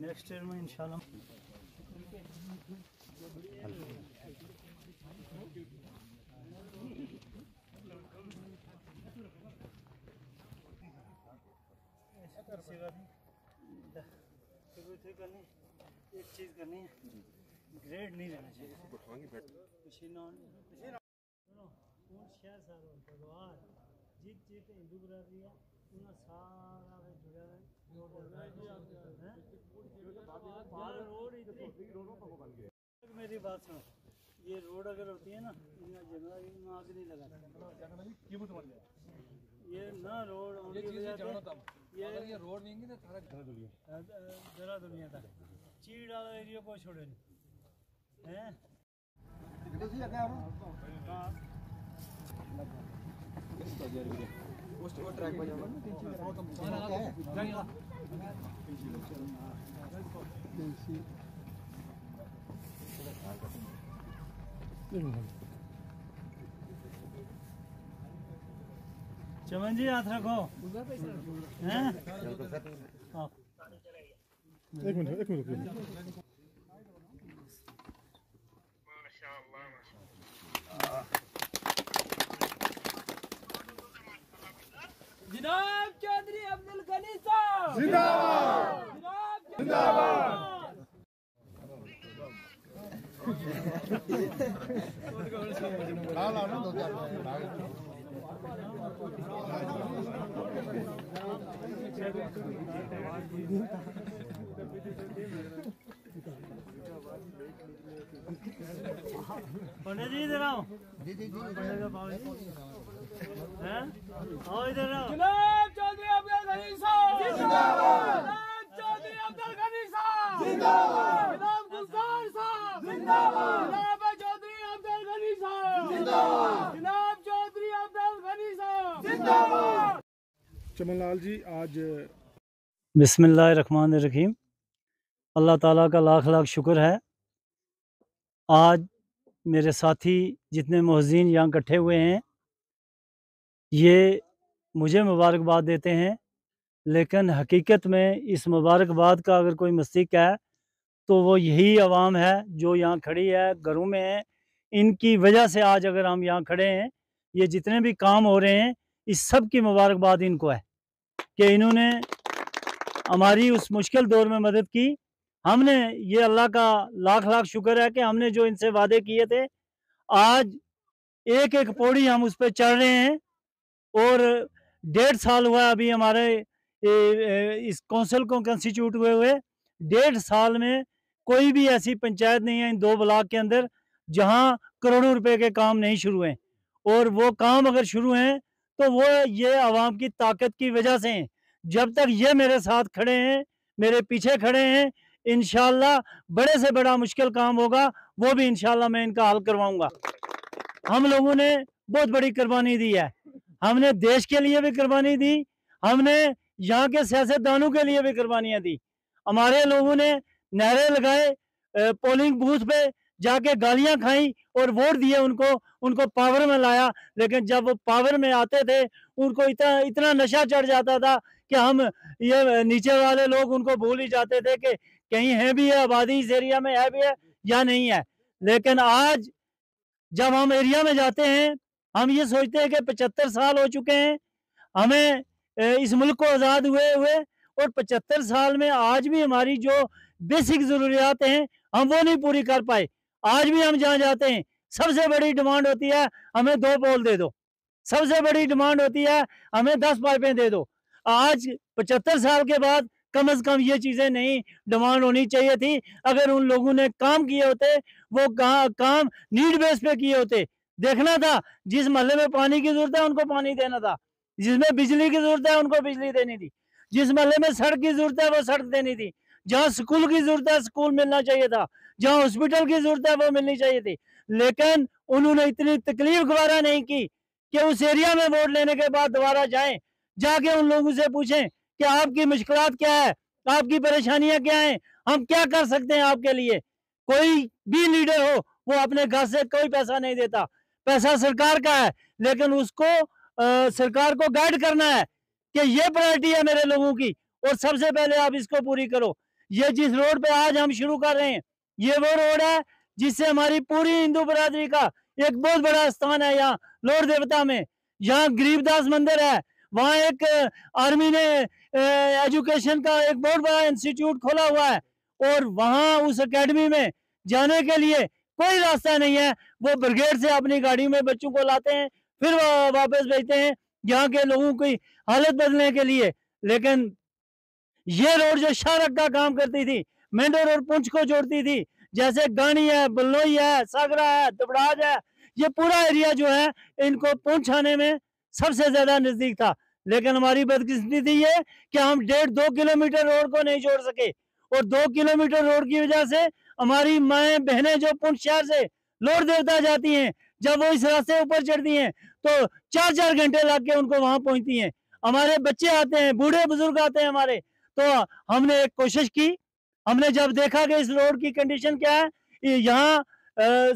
Next year में इंशाल्लाह एक चीज़ करनी है, ग्रेड नहीं रहना चाहिए जीत हिंदू बरादरी है सारा जुड़ा है मेरी बात सुनो, ये रोड अगर होती है ना आग नहीं लगा ये ना रोड ये रोड नहीं तो जरा दुनिया था चीड़ वाला एरिया को छोड़े नहीं हैं ट्रैक पर चमन जी हाथ रखो हैं एक मिनट जनाब चौधरी अब्दुल गनी साहब जिंदाबाद पंडित जी इधर आओ हैं आओ इधर आओ जनाब चौधरी अब्दुल गनी साहब जिंदाबाद चौधरी अब्दुल गनी साहब जिंदाबाद जनाब गुलजार साहब जिंदाबाद जनाब चौधरी अब्दुल गनी साहब जिंदाबाद जनाब चौधरी अब्दुल गनी साहब जिंदाबाद। चमनलाल जी आज बिस्मिल्लाहिर्रहमानिर्रहीम। अल्लाह ताला का लाख लाख शुक्र है। आज मेरे साथी जितने मोहज़ीन यहाँ इकट्ठे हुए हैं ये मुझे मुबारकबाद देते हैं, लेकिन हकीकत में इस मुबारकबाद का अगर कोई मुस्तहिक़ है तो वो यही आवाम है जो यहाँ खड़ी है, घरों में है। इनकी वजह से आज अगर हम यहाँ खड़े हैं, ये जितने भी काम हो रहे हैं इस सब की मुबारकबाद इनको है कि इन्होंने हमारी उस मुश्किल दौर में मदद की। हमने ये अल्लाह का लाख लाख शुक्र है कि हमने जो इनसे वादे किए थे आज एक एक पौड़ी हम उस पर चढ़ रहे हैं। और 1.5 साल हुआ अभी हमारे इस कौंसिल को कंस्टिट्यूट हुए 1.5 साल में कोई भी ऐसी पंचायत नहीं है इन 2 ब्लॉक के अंदर जहां करोड़ों रुपए के काम नहीं शुरू हैं। और वो काम अगर शुरू हैं तो वो ये आवाम की ताकत की वजह से हैं। जब तक ये मेरे साथ खड़े हैं, मेरे पीछे खड़े हैं, इंशाल्लाह बड़े से बड़ा मुश्किल काम होगा वो भी इंशाल्लाह मैं इनका हल करवाऊंगा। हम लोगों ने बहुत बड़ी कुर्बानी दी है, हमने देश के लिए भी कुर्बानी दी, हमने यहाँ के सियासतदानों के लिए भी कुर्बानियाँ दी। हमारे लोगों ने नारे लगाए, पोलिंग बूथ पे जाके गालियाँ खाई और वोट दिए, उनको पावर में लाया। लेकिन जब वो पावर में आते थे उनको इतना नशा चढ़ जाता था कि हम ये नीचे वाले लोग उनको भूल ही जाते थे कि कहीं है भी है आबादी इस एरिया में है भी है या नहीं है। लेकिन आज जब हम एरिया में जाते हैं हम ये सोचते हैं कि 75 साल हो चुके हैं हमें इस मुल्क को आज़ाद हुए और 75 साल में आज भी हमारी जो बेसिक ज़रूरियात हैं हम वो नहीं पूरी कर पाए। आज भी हम जहाँ जाते हैं सबसे बड़ी डिमांड होती है हमें 2 पोल दे दो, सबसे बड़ी डिमांड होती है हमें 10 पाइपें दे दो। आज 75 साल के बाद कम से कम ये चीज़ें नहीं डिमांड होनी चाहिए थी। अगर उन लोगों ने काम किए होते वो काम नीड बेस पे किए होते। देखना था जिस मोहल्ले में पानी की जरूरत है उनको पानी देना था, जिसमें बिजली की जरूरत है उनको बिजली देनी थी, जिस मोहल्ले में सड़क की जरूरत है वो सड़क देनी थी, जहाँ स्कूल की जरूरत है स्कूल मिलना चाहिए था, जहाँ हॉस्पिटल की जरूरत है वो मिलनी चाहिए थी। लेकिन उन्होंने इतनी तकलीफ गवारा नहीं की कि उस एरिया में वोट लेने के बाद दोबारा जाएं, जाके उन लोगों से पूछें कि आपकी मुश्किलात क्या है, आपकी परेशानियां क्या हैं, हम क्या कर सकते हैं आपके लिए। कोई भी लीडर हो, वो अपने घर से कोई पैसा नहीं देता, पैसा सरकार का है, लेकिन उसको सरकार को गाइड करना है कि ये प्रायोरिटी है मेरे लोगों की और सबसे पहले आप इसको पूरी करो। ये जिस रोड पे आज हम शुरू कर रहे हैं, ये वो रोड है जिससे हमारी पूरी हिंदू बरादरी का एक बहुत बड़ा स्थान है यहाँ लोर देवता में। यहाँ गरीबदास मंदिर है, वहाँ एक आर्मी ने एजुकेशन का एक बहुत बड़ा इंस्टीट्यूट खोला हुआ है और वहाँ उस एकेडमी में जाने के लिए कोई रास्ता नहीं है। वो ब्रिगेड से अपनी गाड़ी में बच्चों को लाते हैं, फिर वापस भेजते हैं यहाँ के लोगों की हालत बदलने के लिए। लेकिन ये रोड जो शाहरग का काम करती थी, मेंढर और पुंछ को जोड़ती थी, जैसे गानी है, बल्लोई है, सागरा है, दबड़ाज है, ये पूरा एरिया जो है इनको पुंछ आने में सबसे ज्यादा नजदीक था। लेकिन हमारी बदकिस्मती ये कि हम 1.5-2 किलोमीटर रोड को नहीं जोड़ सके और 2 किलोमीटर रोड की वजह से हमारी माएँ बहनें जो पुंछ शहर से लोर देवता जाती हैं, जब वो इस रास्ते ऊपर चढ़ती हैं तो 4-4 घंटे लग के उनको वहां पहुंचती हैं। हमारे बच्चे आते हैं, बूढ़े बुजुर्ग आते हैं हमारे। तो हमने एक कोशिश की, हमने जब देखा कि इस रोड की कंडीशन क्या है, यहाँ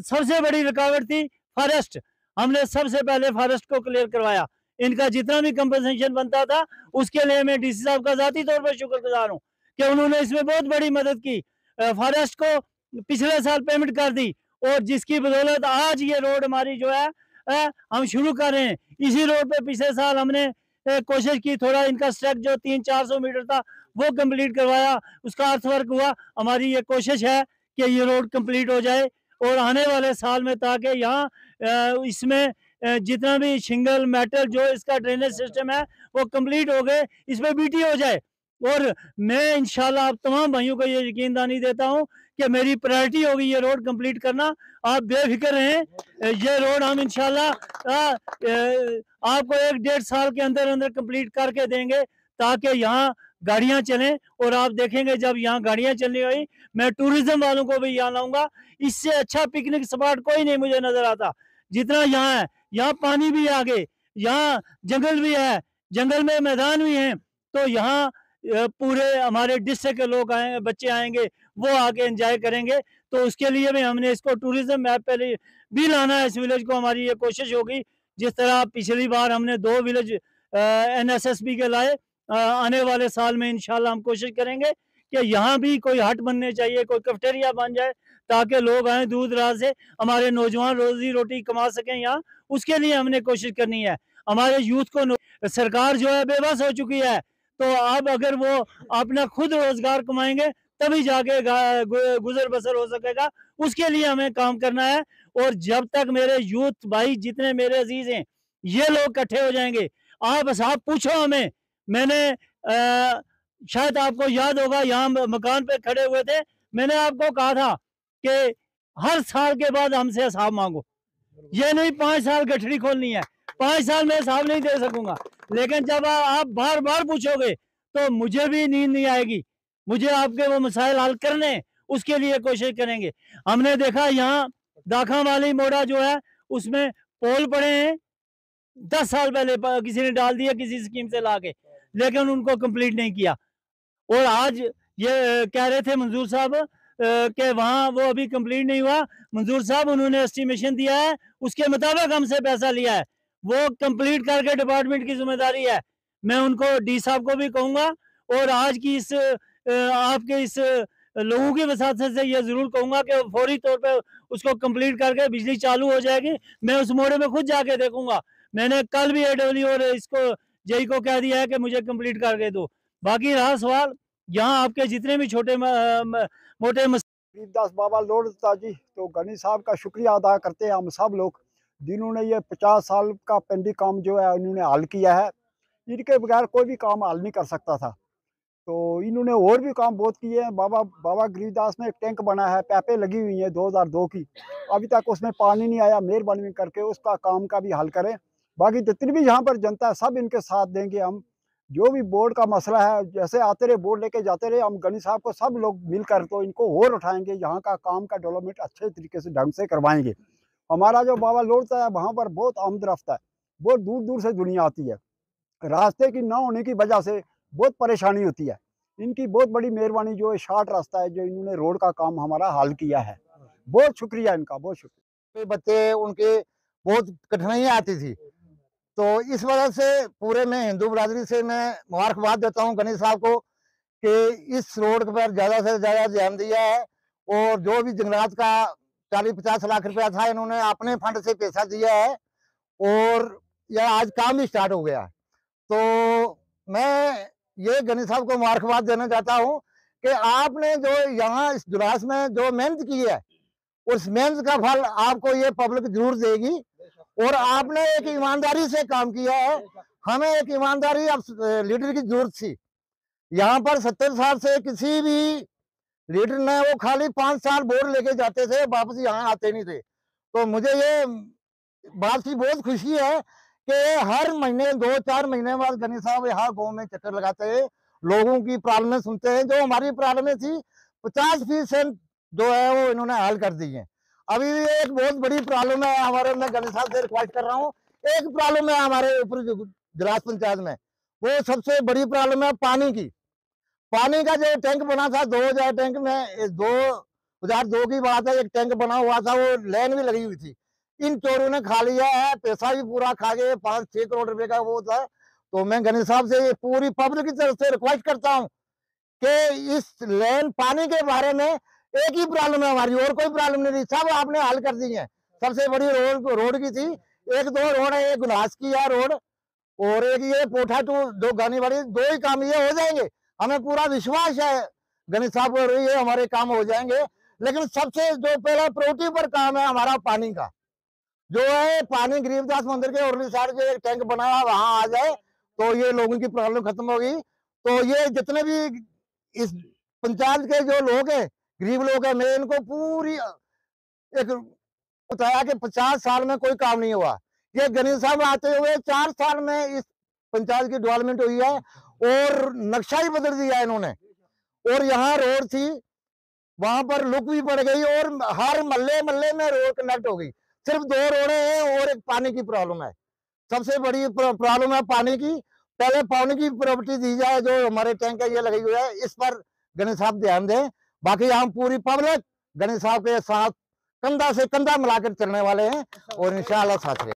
सबसे बड़ी रुकावट थी फॉरेस्ट। हमने सबसे पहले फॉरेस्ट को क्लियर करवाया। इनका जितना भी कंपनसेशन बनता था उसके लिए मैं डीसी साहब का जाती तौर पर शुक्रगुजार हूँ कि उन्होंने इसमें बहुत बड़ी मदद की। फॉरेस्ट को पिछले साल पेमेंट कर दी और जिसकी बदौलत आज ये रोड हमारी जो है हम शुरू कर रहे हैं। इसी रोड पे पिछले साल हमने कोशिश की, थोड़ा इनका स्ट्रक जो 300-400 मीटर था वो कंप्लीट करवाया, उसका अर्थ वर्क हुआ। हमारी ये कोशिश है कि ये रोड कंप्लीट हो जाए और आने वाले साल में ताकि यहाँ इसमें जितना भी शिंगल मेटल जो इसका ड्रेनेज सिस्टम है वो कंप्लीट हो गए, इसमें बीटी हो जाए। और मैं इंशाल्लाह आप तमाम भाइयों को ये यकीन दहानी देता हूँ कि मेरी प्रायोरिटी होगी ये रोड कंप्लीट करना। आप बेफिक्र रहें, ये रोड हम इंशाल्लाह आपको 1-1.5 साल के अंदर अंदर कंप्लीट करके देंगे ताकि यहाँ गाड़ियाँ चलें। और आप देखेंगे जब यहाँ गाड़ियाँ चलने गई, मैं टूरिज्म वालों को भी यहाँ लाऊंगा। इससे अच्छा पिकनिक स्पॉट कोई नहीं मुझे नजर आता जितना यहाँ है। यहाँ पानी भी है, आगे यहाँ जंगल भी है, जंगल में मैदान भी हैं। तो यहाँ पूरे हमारे डिस्ट्रिक्ट के लोग आएंगे, बच्चे आएंगे, वो आके एंजॉय करेंगे। तो उसके लिए भी हमने इसको टूरिज्म मैप पे भी लाना है इस विलेज को। हमारी ये कोशिश होगी जिस तरह पिछली बार हमने 2 विलेज NSSB के लाए, आने वाले साल में इंशाल्लाह हम कोशिश करेंगे कि यहाँ भी कोई हट बनने चाहिए, कोई कैफेटेरिया बन जाए ताकि लोग आए दूर दराज से, हमारे नौजवान रोजी रोटी कमा सकें यहाँ। उसके लिए हमने कोशिश करनी है। हमारे यूथ को सरकार जो है बेबस हो चुकी है, तो अब अगर वो अपना खुद रोजगार कमाएंगे तभी जाके गुजर बसर हो सकेगा। उसके लिए हमें काम करना है। और जब तक मेरे यूथ भाई जितने मेरे अजीज हैं ये लोग इकट्ठे हो जाएंगे, आप पूछो हमें। मैंने शायद आपको याद होगा यहाँ मकान पे खड़े हुए थे, मैंने आपको कहा था कि हर साल के बाद हमसे हिसाब मांगो। ये नहीं 5 साल गठरी खोलनी है, 5 साल में हिसाब नहीं दे सकूंगा। लेकिन जब आप बार बार पूछोगे तो मुझे भी नींद नहीं आएगी, मुझे आपके वो मसाइल हल करने, उसके लिए कोशिश करेंगे। हमने देखा यहाँ दाखा वाली मोड़ा जो है उसमें पोल पड़े हैं, 10 साल पहले किसी ने डाल दिया किसी स्कीम से लाके, लेकिन उनको कंप्लीट नहीं किया। और आज ये कह रहे थे मंजूर साहब कि वहाँ वो अभी कंप्लीट नहीं हुआ। मंजूर साहब उन्होंने एस्टिमेशन दिया है, उसके मुताबिक हमसे पैसा लिया है, वो कंप्लीट करके डिपार्टमेंट की जिम्मेदारी है। मैं उनको डी साहब को भी कहूँगा और आज की इस आपके इस लोगों की वसात से ये जरूर कहूँगा कि फौरी तौर पे उसको कंप्लीट करके बिजली चालू हो जाएगी। मैं उस मोड़े में खुद जाके देखूंगा। मैंने कल भी AW और इसको जेई को कह दिया है कि मुझे कंप्लीट करके दो। बाकी रहा सवाल यहाँ आपके जितने भी छोटे मोटे गरीबदास बाबा लोड़ता जी, तो गनी साहब का शुक्रिया अदा करते हैं हम सब लोग, जिन्होंने ये 50 साल का पेंडिंग काम जो है उन्होंने हल किया है। इनके बगैर कोई भी काम हल नहीं कर सकता था। तो इन्होंने और भी काम बहुत किए हैं। बाबा गरीबदास में एक टैंक बना है, पैपें लगी हुई हैं 2002 की, अभी तक उसमें पानी नहीं आया। मेहरबानी करके उसका काम का भी हल करें। बाकी जितनी भी यहाँ पर जनता है सब इनके साथ देंगे हम। जो भी बोर्ड का मसला है, जैसे आते रहे बोर्ड लेके जाते रहे, हम गनी साहब को सब लोग मिलकर तो इनको और उठाएंगे, यहाँ का काम का डेवलपमेंट अच्छे तरीके से ढंग से करवाएंगे। हमारा जो बाबा लोड़ता है वहाँ पर बहुत आमद रफ्ता है, बहुत दूर दूर से दुनिया आती है। रास्ते की ना होने की वजह से बहुत परेशानी होती है। इनकी बहुत बड़ी मेहरबानी, जो है शॉर्ट रास्ता है, जो इन्होंने रोड का काम हमारा हल किया है। बहुत शुक्रिया इनका, बहुत शुक्रिया। बच्चे उनके बहुत कठिनाइयाँ आती थी, तो इस वजह से पूरे मैं हिंदू बरादरी से मैं मुबारकबाद देता हूँ गनी साहब को कि इस रोड पर ज़्यादा से ज़्यादा ध्यान दिया है। और जो भी जंगलात का 40-50 लाख रुपया था, इन्होंने अपने फंड से पैसा दिया है और यह आज काम भी स्टार्ट हो गया। तो मैं ये गनी साहब को मुबारकबाद देना चाहता हूँ कि आपने जो यहाँ इस जुलास में जो मेहनत की है, उस मेहनत का फल आपको ये पब्लिक जरूर देगी। और आपने एक ईमानदारी से काम किया है। हमें एक ईमानदारी अब लीडर की जरूरत थी। यहाँ पर 70 साल से किसी भी लीडर ने, वो खाली 5 साल वोट लेके जाते थे, वापस यहाँ आते नहीं थे। तो मुझे ये बात की बहुत खुशी है कि हर महीने 2-4 महीने बाद गनी साहब यहाँ गाँव में चक्कर लगाते हैं, लोगों की प्रॉब्लम सुनते हैं। जो हमारी प्रॉब्लम थी 50% जो है वो इन्होंने हल कर दी है। अभी भी एक बहुत बड़ी प्रॉब्लम है हमारे, मैं गनी साहब से रिक्वेस्ट कर रहा हूँ, एक प्रॉब्लम है हमारे ऊपर जिला पंचायत में, वो सबसे बड़ी प्रॉब्लम है पानी की। पानी का जो टैंक बना था 2000 टैंक में 2002 की बात है, एक टैंक बना हुआ था, वो लाइन भी लगी हुई थी। इन चोरों ने खा लिया है, पैसा भी पूरा खा गए, 5-6 करोड़ रुपए का वो था। तो मैं गनी साहब से पूरी पब्लिक की तरफ से रिक्वेस्ट करता हूँ कि इस लैंड पानी के बारे में एक ही प्रॉब्लम है हमारी, और कोई प्रॉब्लम नहीं थी, सब आपने हल कर दी है। सबसे बड़ी रोड की थी, 1-2 रोड है, एक गुलास की है रोड और एक ये पोठा टू दो गानी वाली, 2 ही काम ये हो जाएंगे। हमें पूरा विश्वास है गणेश साहब और ये हमारे काम हो जाएंगे। लेकिन सबसे जो पहला प्रायोरिटी पर काम है हमारा पानी का, जो है पानी गरीबदास मंदिर के उर्ली साइड जो एक टैंक बना हुआ वहां आ जाए तो ये लोगों की प्रॉब्लम खत्म होगी। तो ये जितने भी इस पंचायत के जो लोग हैं, गरीब लोग हैं, मैं इनको पूरी एक बताया कि 50 साल में कोई काम नहीं हुआ। ये गणेश साहब आते हुए 4 साल में इस पंचायत की डेवलपमेंट हुई है और नक्शा ही बदल दिया इन्होंने। और यहाँ रोड थी, वहां पर लुक भी पड़ गई और हर मल्ले मल्ले में रोड कनेक्ट हो गई। सिर्फ 2 रोडें हैं और एक पानी की प्रॉब्लम है। सबसे बड़ी प्रॉब्लम है पानी की। पहले पानी की प्रॉपर्टी दी जाए, जो हमारे टैंक है ये लगी हुई है, इस पर गणेश साहब ध्यान दें। बाकी हम पूरी पब्लिक गणेश साहब के साथ कंधा से कंधा मिलाकर चलने वाले हैं और इंशाअल्लाह साथ रहें।